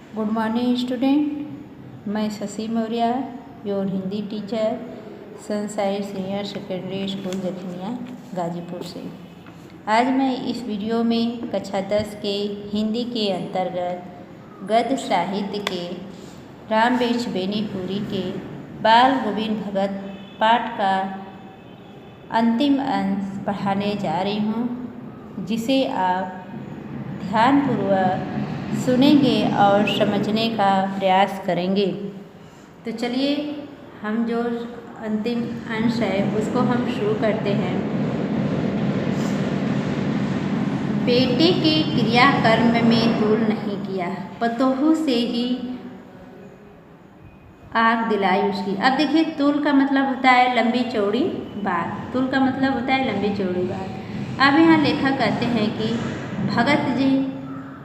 Good morning student, मैं Shashi Maurya, your Hindi teacher, sunside senior secondary school Jakhania Ghazipur से। आज मैं इस वीडियो में कक्षा 10 के हिंदी के अंतर्गत गद्य साहित्य के रामवृक्ष बेनीपुरी के बाल गोविंद भगत पाठ का अंतिम अंश पढ़ाने जा रही हूँ, जिसे आप ध्यानपूर्वक सुनेंगे और समझने का प्रयास करेंगे। तो चलिए हम जो अंतिम अंश है उसको हम शुरू करते हैं। बेटे के क्रियाकर्म में तूल नहीं किया, पतोहू से ही आग दिलाई उसकी। अब देखिए, तूल का मतलब होता है लंबी चौड़ी बात। तूल का मतलब होता है लंबी चौड़ी बात। अब यहाँ लेखक कहते हैं कि भगत जी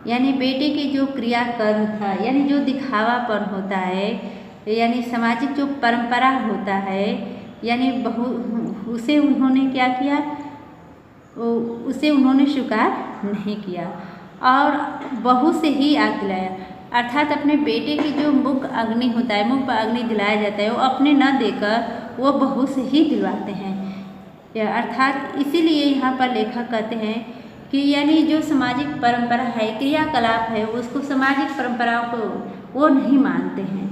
यानी बेटे के जो क्रियाकर्म था, यानी जो दिखावापन होता है, यानी सामाजिक जो परंपरा होता है, यानी उसे उन्होंने क्या किया, उसे उन्होंने स्वीकार नहीं किया और बहू से ही आग दिलाया। अर्थात अपने बेटे की जो मुख अग्नि होता है, मुख पर अग्नि दिलाया जाता है, वो अपने न देकर वो बहू से ही दिलवाते हैं। अर्थात इसीलिए यहाँ पर लेखक कहते हैं कि यानी जो सामाजिक परंपरा है, क्रियाकलाप है, उसको सामाजिक परंपराओं को वो नहीं मानते हैं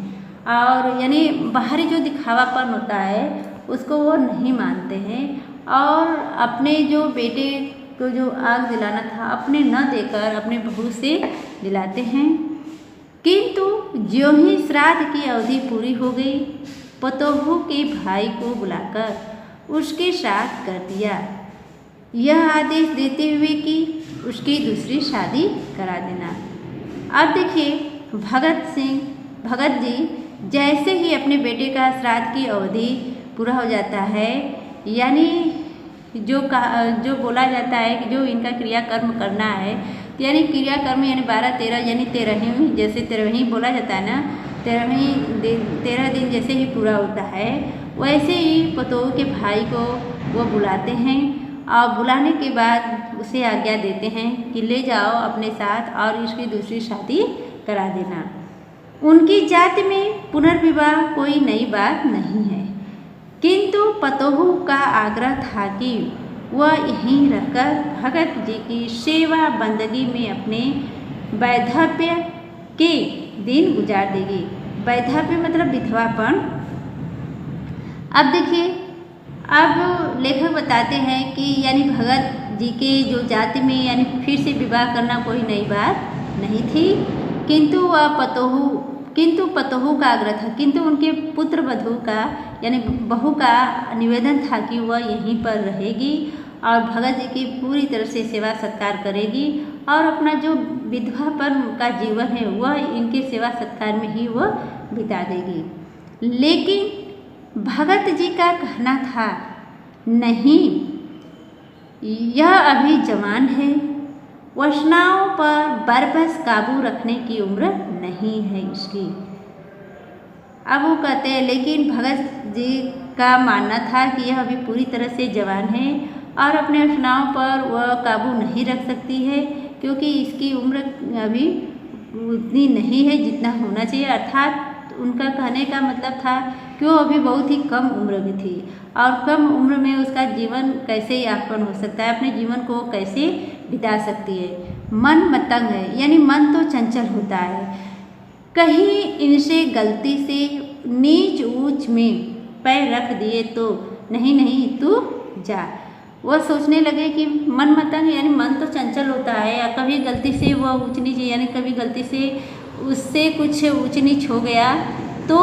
और यानी बाहरी जो दिखावापन होता है उसको वो नहीं मानते हैं और अपने जो बेटे को जो आग दिलाना था अपने न देकर अपने बहू से दिलाते हैं। किंतु ज्यों ही श्राद्ध की अवधि पूरी हो गई, पतोहू के भाई को बुलाकर उसके श्राद्ध कर दिया, यह आदेश देते हुए कि उसकी दूसरी शादी करा देना। अब देखिए, भगत जी जैसे ही अपने बेटे का श्राद्ध की अवधि पूरा हो जाता है, यानी जो बोला जाता है कि जो इनका क्रियाकर्म करना है, यानी क्रियाकर्म यानी 12-13 यानी 13वीं, जैसे 13वीं बोला जाता है ना, 13 दिन जैसे ही पूरा होता है वैसे ही पतोहू के भाई को वो बुलाते हैं और बुलाने के बाद उसे आज्ञा देते हैं कि ले जाओ अपने साथ और इसकी दूसरी शादी करा देना। उनकी जाति में पुनर्विवाह कोई नई बात नहीं है, किंतु पतोहू का आग्रह था कि वह यहीं रहकर भगत जी की सेवा बंदगी में अपने वैधव्य के दिन गुजार देगी। वैधव्य मतलब विधवापन। अब देखिए, अब लेखक बताते हैं कि यानी भगत जी के जो जाति में यानी फिर से विवाह करना कोई नई बात नहीं थी, किंतु पतोहू का आग्रह था, किंतु उनके पुत्र वधू का यानी बहू का निवेदन था कि वह यहीं पर रहेगी और भगत जी की पूरी तरह से सेवा सत्कार करेगी और अपना जो विधवापन का जीवन है वह इनके सेवा सत्कार में ही वह बिता देगी। लेकिन भगत जी का कहना था, नहीं, यह अभी जवान है, वासनाओं पर बरबस काबू रखने की उम्र नहीं है इसकी। अब वो कहते हैं, लेकिन भगत जी का मानना था कि यह अभी पूरी तरह से जवान है और अपने वासनाओं पर वह काबू नहीं रख सकती है, क्योंकि इसकी उम्र अभी उतनी नहीं है जितना होना चाहिए। अर्थात उनका कहने का मतलब था कि वो अभी बहुत ही कम उम्र की थी और कम उम्र में उसका जीवन कैसे यापन हो सकता है, अपने जीवन को कैसे बिता सकती है। मन मतंग है, यानी मन तो चंचल होता है, कहीं इनसे गलती से नीच ऊंच में पैर रख दिए तो नहीं तू जा। वह सोचने लगे कि मन मतंग यानी मन तो चंचल होता है, या कभी गलती से वह ऊंच नीच यानी कभी गलती से उससे कुछ ऊंच नीच हो गया तो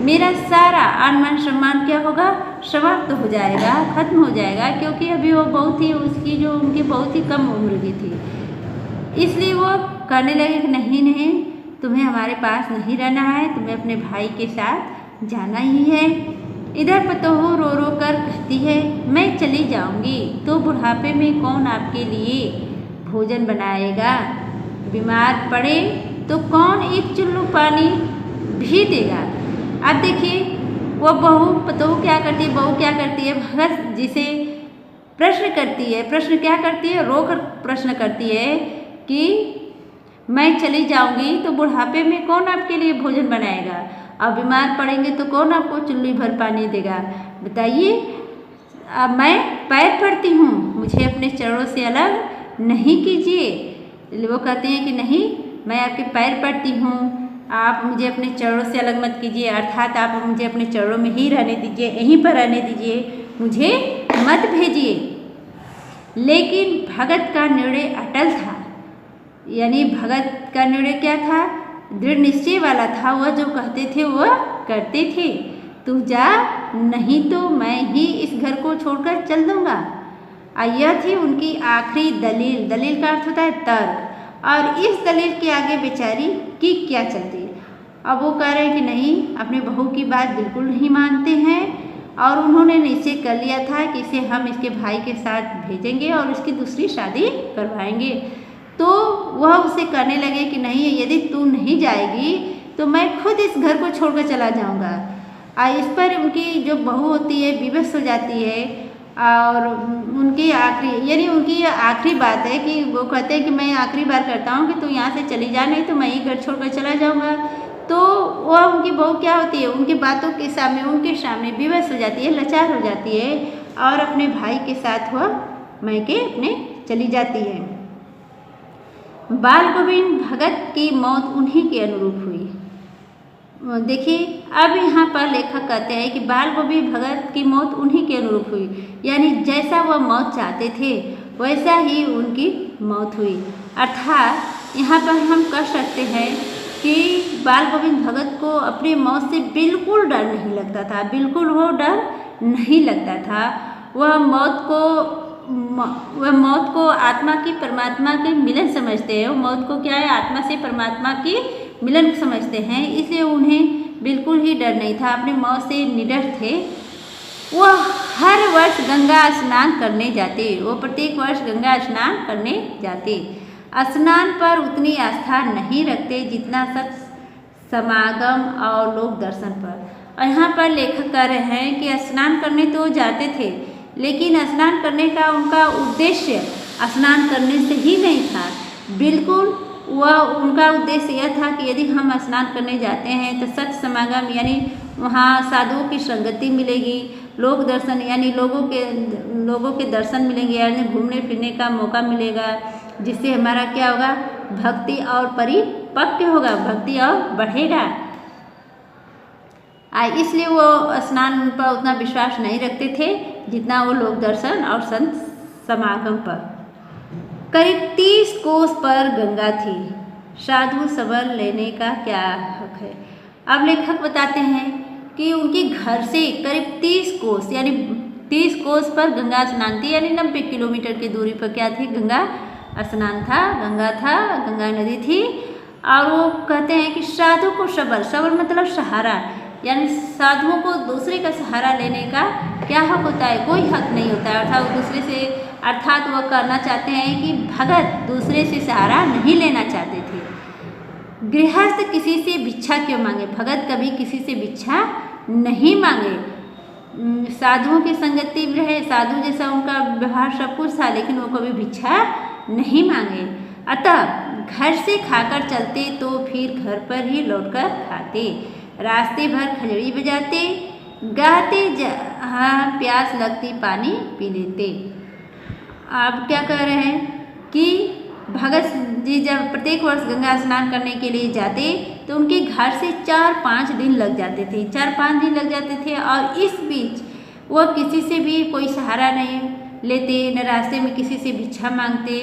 मेरा सारा आन मान सम्मान क्या होगा, समाप्त हो जाएगा, खत्म हो जाएगा, क्योंकि अभी वो बहुत ही उसकी जो उनकी बहुत ही कम उम्र की थी। इसलिए वो कहने लगे कि नहीं, तुम्हें हमारे पास नहीं रहना है, तुम्हें अपने भाई के साथ जाना ही है। इधर पतोहू रो रो कर कहती है, मैं चली जाऊंगी तो बुढ़ापे में कौन आपके लिए भोजन बनाएगा, बीमार पड़े तो कौन एक चुल्लू पानी भी देगा। अब देखिए, वो पतोहू क्या करती है, भगत जी से प्रश्न करती है, रो कर प्रश्न करती है कि मैं चली जाऊंगी तो बुढ़ापे में कौन आपके लिए भोजन बनाएगा, और बीमार पड़ेंगे तो कौन आपको चुल्ली भर पानी देगा, बताइए। अब मैं पैर पड़ती हूँ, मुझे अपने चरणों से अलग नहीं कीजिए। वो कहते हैं कि नहीं, मैं आपके पैर पड़ती हूँ, आप मुझे अपने चरणों से अलग मत कीजिए, अर्थात आप मुझे अपने चरणों में ही रहने दीजिए, यहीं पर रहने दीजिए, मुझे मत भेजिए। लेकिन भगत का निर्णय अटल था, यानी भगत का निर्णय क्या था, दृढ़ निश्चय वाला था। वह जो कहते थे वह करते थे। तू जा, नहीं तो मैं ही इस घर को छोड़कर चल दूंगा। यह थी उनकी आखिरी दलील। दलील का अर्थ होता है तर्क, और इस दलील के आगे बेचारी की क्या चलती। अब वो कह रहे हैं कि नहीं, अपने बहू की बात बिल्कुल नहीं मानते हैं, और उन्होंने निश्चय कर लिया था कि इसे हम इसके भाई के साथ भेजेंगे और इसकी दूसरी शादी करवाएंगे। तो वह उसे कहने लगे कि नहीं, यदि तू नहीं जाएगी तो मैं खुद इस घर को छोड़कर चला जाऊंगा। इस पर उनकी जो बहू होती है विवश हो जाती है, और उनकी आखिरी, यानी उनकी आखिरी बात है कि वो कहते हैं कि मैं आखिरी बार करता हूँ कि तू यहाँ से चली जा, नहीं तो मैं ही घर छोड़कर चला जाऊँगा। तो वह उनकी बहू क्या होती है, उनकी बातों के सामने, उनके सामने विवश हो जाती है, लाचार हो जाती है, और अपने भाई के साथ वह मैके अपने चली जाती है। बाल गोविंद भगत की मौत उन्हीं के अनुरूप हुई। देखिए, अब यहाँ पर लेखक कहते हैं कि बाल गोविंद भगत की मौत उन्हीं के अनुरूप हुई, यानी जैसा वह मौत चाहते थे वैसा ही उनकी मौत हुई। अर्थात यहाँ पर हम कह सकते हैं कि बाल गोविंद भगत को अपनी मौत से बिल्कुल डर नहीं लगता था, बिल्कुल वो डर नहीं लगता था। वह मौत को आत्मा की परमात्मा के मिलन समझते हैं। वो मौत को क्या है, आत्मा से परमात्मा की मिलन समझते हैं, इसलिए उन्हें बिल्कुल ही डर नहीं था, अपनी मौत से निडर थे। वह हर वर्ष गंगा स्नान करने जाते, वो प्रत्येक वर्ष गंगा स्नान करने जाते। स्नान पर उतनी आस्था नहीं रखते जितना सत्संग समागम और लोक दर्शन पर। और यहाँ पर लेखक कह रहे हैं कि स्नान करने तो जाते थे, लेकिन स्नान करने का उनका उद्देश्य स्नान करने से ही नहीं था। बिल्कुल वह उनका उद्देश्य यह था कि यदि हम स्नान करने जाते हैं तो सत्संग समागम, यानी वहाँ साधुओं की संगति मिलेगी, लोक दर्शन यानी लोगों के दर्शन मिलेंगे, यानी घूमने फिरने का मौका मिलेगा, जिससे हमारा क्या होगा, भक्ति और परिपक्व होगा, भक्ति और बढ़ेगा। इसलिए वो स्नान पर उतना विश्वास नहीं रखते थे जितना वो लोक दर्शन और संत समागम पर। करीब 30 कोस पर गंगा थी, साधु सबर लेने का क्या हक है। अब लेखक बताते हैं कि उनके घर से करीब 30 कोस यानी 30 कोस पर गंगा स्नान थी, यानी 90 किलोमीटर की दूरी पर क्या थी, गंगा स्नान था, गंगा नदी थी। और वो कहते हैं कि साधु को सबर मतलब सहारा, यानी साधुओं को दूसरे का सहारा लेने का क्या हक होता है, कोई हक नहीं होता है। अर्थात वह करना चाहते हैं कि भगत दूसरे से सहारा नहीं लेना चाहते थे। गृहस्थ किसी से भिक्षा क्यों मांगे, भगत कभी किसी से भिक्षा नहीं मांगे। साधुओं की संगति में रहे, साधु जैसा उनका व्यवहार सब कुछ था, लेकिन वो कभी भिक्षा नहीं मांगे। अतः घर से खाकर चलते तो फिर घर पर ही लौटकर खाते, रास्ते भर खजड़ी बजाते, गाते जहाँ प्यास लगती पानी पी लेते। आप क्या कह रहे हैं कि भगत जी जब प्रत्येक वर्ष गंगा स्नान करने के लिए जाते तो उनके घर से 4-5 दिन लग जाते थे, 4-5 दिन लग जाते थे। और इस बीच वह किसी से भी कोई सहारा नहीं लेते, न रास्ते में किसी से भिक्षा मांगते,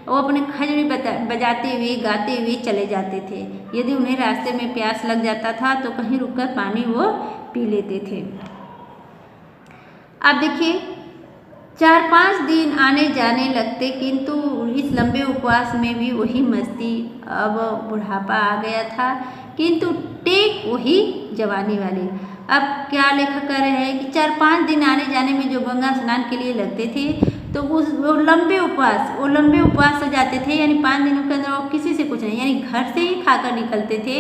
वो अपने खजड़ी बजाते हुए गाते हुए चले जाते थे। यदि उन्हें रास्ते में प्यास लग जाता था तो कहीं रुककर पानी वो पी लेते थे। अब देखिए, 4-5 दिन आने जाने लगते, किंतु इस लंबे उपवास में भी वही मस्ती। अब बुढ़ापा आ गया था, किंतु टेक वही जवानी वाली। अब क्या लेखक कह रहे हैं कि 4-5 दिन आने जाने में जो गंगा स्नान के लिए लगते थे, तो वो लंबे उपवास हो जाते थे, यानी 5 दिनों के अंदर वो किसी से कुछ नहीं, यानी घर से ही खाकर निकलते थे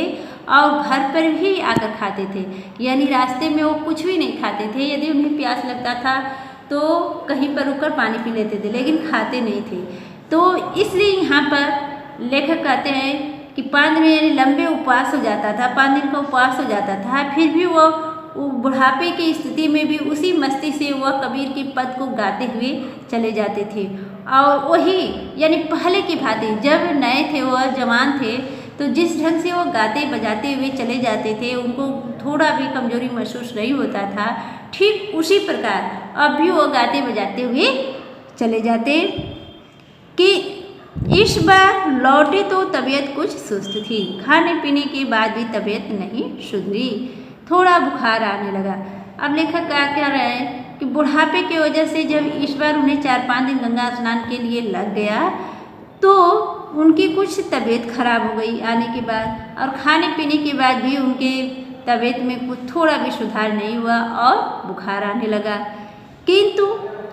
और घर पर भी आकर खाते थे, यानी रास्ते में वो कुछ भी नहीं खाते थे। यदि उन्हें प्यास लगता था तो कहीं पर रुककर पानी पी लेते थे, लेकिन खाते नहीं थे। तो इसलिए यहाँ पर लेखक कहते हैं कि 5 दिन यानी लंबे उपवास हो जाता था, 5 दिन का उपवास हो जाता था, फिर भी वो बुढ़ापे की स्थिति में भी उसी मस्ती से वह कबीर के पद को गाते हुए चले जाते थे। और वही यानी पहले की भांति जब नए थे, वह जवान थे, तो जिस ढंग से वो गाते बजाते हुए चले जाते थे, उनको थोड़ा भी कमजोरी महसूस नहीं होता था, ठीक उसी प्रकार अब भी वो गाते बजाते हुए चले जाते। कि इस बार लौटे तो तबीयत कुछ सुस्त थी, खाने पीने के बाद भी तबीयत नहीं सुधरी, थोड़ा बुखार आने लगा। अब लेखक क्या कह रहे हैं कि बुढ़ापे की वजह से जब इस बार उन्हें 4-5 दिन गंगा स्नान के लिए लग गया तो उनकी कुछ तबीयत खराब हो गई आने के बाद, और खाने पीने के बाद भी उनके तबीयत में कुछ थोड़ा भी सुधार नहीं हुआ और बुखार आने लगा। किंतु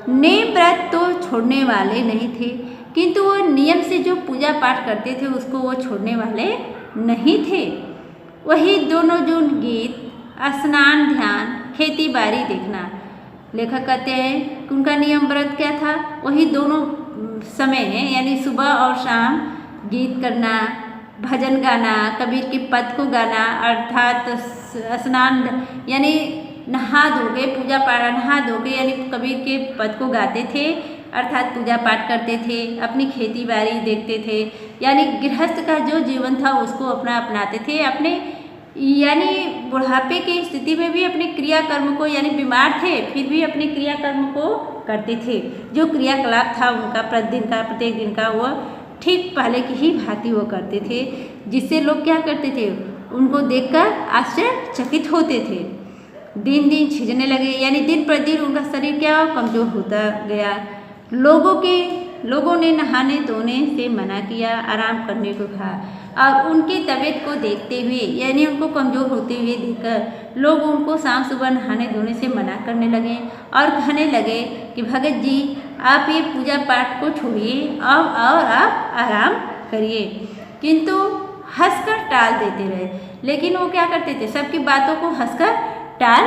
नेम व्रत तो छोड़ने वाले नहीं थे, किंतु वो नियम से जो पूजा पाठ करते थे उसको वो छोड़ने वाले नहीं थे। वही दोनों जो गीत, स्नान, ध्यान, खेती बाड़ी देखना, लेखक कहते हैं कि उनका नियम व्रत क्या था, वही दोनों समय यानी सुबह और शाम गीत करना, भजन गाना, कबीर के पद को गाना, अर्थात स्नान यानी नहा धो के पूजा पाठ, नहा धो के यानी कबीर के पद को गाते थे, अर्थात पूजा पाठ करते थे, अपनी खेती बाड़ी देखते थे, यानी गृहस्थ का जो जीवन था उसको अपना अपनाते थे, अपने यानी बुढ़ापे की स्थिति में भी अपने क्रियाकर्म को, यानी बीमार थे फिर भी अपने क्रियाकर्म को करते थे। जो क्रियाकलाप था उनका प्रतिदिन का, प्रत्येक दिन का, वह ठीक पहले की ही भांति वो करते थे, जिससे लोग क्या करते थे, उनको देखकर आश्चर्यचकित होते थे। दिन दिन छिजने लगे, यानी दिन प्रतिदिन उनका शरीर क्या कमजोर होता गया। लोगों ने नहाने धोने से मना किया, आराम करने को कहा, और उनकी तबीयत को देखते हुए यानी उनको कमज़ोर होते हुए देखकर लोग उनको शाम सुबह नहाने धोने से मना करने लगे और कहने लगे कि भगत जी आप ये पूजा पाठ को छोड़िए और आप आराम करिए। किंतु हंसकर टाल देते रहे, लेकिन वो क्या करते थे, सबकी बातों को हंसकर टाल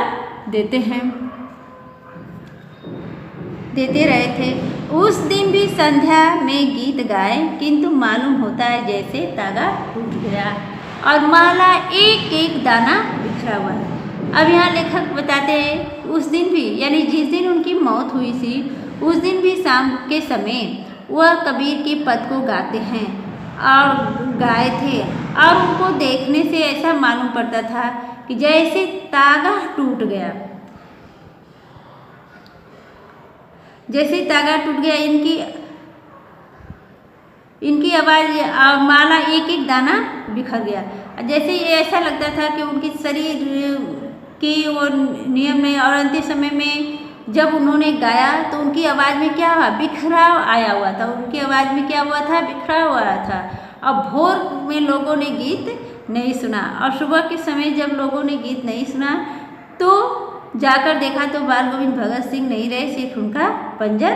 देते रहे थे। उस दिन भी संध्या में गीत गाए, किंतु मालूम होता है जैसे तागा टूट गया और माला एक एक दाना बिखरा हुआ है। अब यहाँ लेखक बताते हैं उस दिन भी यानी जिस दिन उनकी मौत हुई थी उस दिन भी शाम के समय वह कबीर के पद को गाते हैं और गाए थे, और उनको देखने से ऐसा मालूम पड़ता था कि जैसे तागा टूट गया, जैसे तागा टूट गया। इनकी आवाज़, माला एक एक दाना बिखर गया, जैसे ये ऐसा लगता था कि उनके शरीर की वो नियम में, और अंतिम समय में जब उन्होंने गाया तो उनकी आवाज़ में क्या हुआ, बिखराव आया हुआ था, उनकी आवाज़ में क्या हुआ था, बिखराव हुआ था। अब भोर में लोगों ने गीत नहीं सुना, और सुबह के समय जब लोगों ने गीत नहीं सुना तो जाकर देखा तो बाल गोविंद भगत सिंह नहीं रहे, सिर्फ उनका पंजर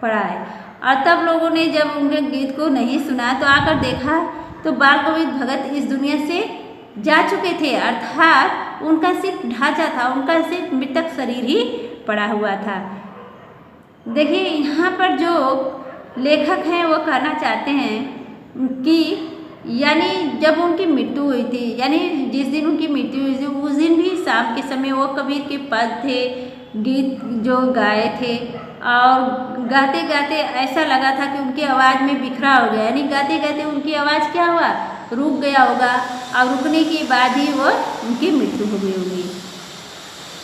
पड़ा है। और तब लोगों ने जब उनके गीत को नहीं सुना तो आकर देखा तो बाल गोविंद भगत इस दुनिया से जा चुके थे, अर्थात उनका सिर्फ ढांचा था, उनका सिर्फ मृतक शरीर ही पड़ा हुआ था। देखिए यहाँ पर जो लेखक हैं वो कहना चाहते हैं कि यानी जब उनकी मृत्यु हुई थी, यानी जिस दिन उनकी मृत्यु हुई थी उस दिन भी शाम के समय वो कबीर के पद थे, गीत जो गाए थे, और गाते गाते ऐसा लगा था कि उनकी आवाज़ में बिखरा हो गया, यानी गाते गाते उनकी आवाज़ क्या हुआ, रुक गया होगा, और रुकने के बाद ही वो उनकी मृत्यु हो गई होगी।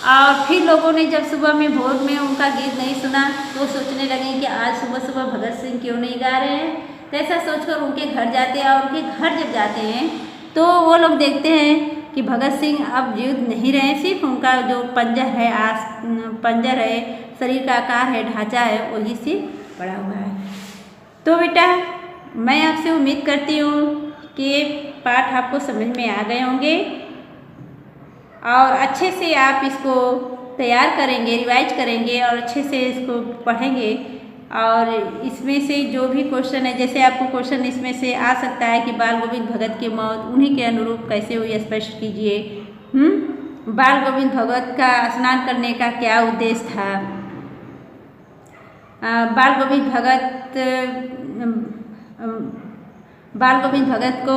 और फिर लोगों ने जब सुबह में भोर में उनका गीत नहीं सुना तो सोचने लगे कि आज सुबह सुबह भगत सिंह क्यों नहीं गा रहे हैं। तो ऐसा सोचकर उनके घर जाते हैं, और उनके घर जब जाते हैं तो वो लोग देखते हैं कि भगत सिंह अब जीवित नहीं रहे, सिर्फ उनका जो पंजर है, शरीर का आकार है, ढांचा है, वही सिर्फ पड़ा हुआ है। तो बेटा मैं आपसे उम्मीद करती हूँ कि ये पाठ आपको समझ में आ गए होंगे और अच्छे से आप इसको तैयार करेंगे, रिवाइज करेंगे और अच्छे से इसको पढ़ेंगे। और इसमें से जो भी क्वेश्चन है, जैसे आपको क्वेश्चन इसमें से आ सकता है कि बाल गोविंद भगत की मौत उन्हीं के अनुरूप कैसे हुई, स्पष्ट कीजिए। बाल गोविंद भगत का स्नान करने का क्या उद्देश्य था, बाल गोविंद भगत बाल गोविंद भगत को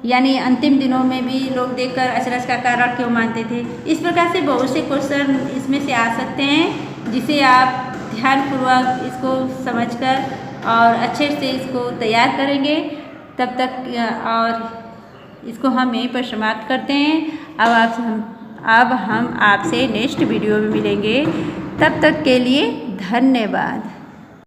यानी अंतिम दिनों में भी लोग देखकर अचरज का कारण क्यों मानते थे। इस प्रकार से बहुत से क्वेश्चन इसमें से आ सकते हैं, जिसे आप ध्यानपूर्वक इसको समझकर और अच्छे से इसको तैयार करेंगे। तब तक और इसको हम यहीं पर समाप्त करते हैं। अब हम आपसे नेक्स्ट वीडियो में मिलेंगे। तब तक के लिए धन्यवाद।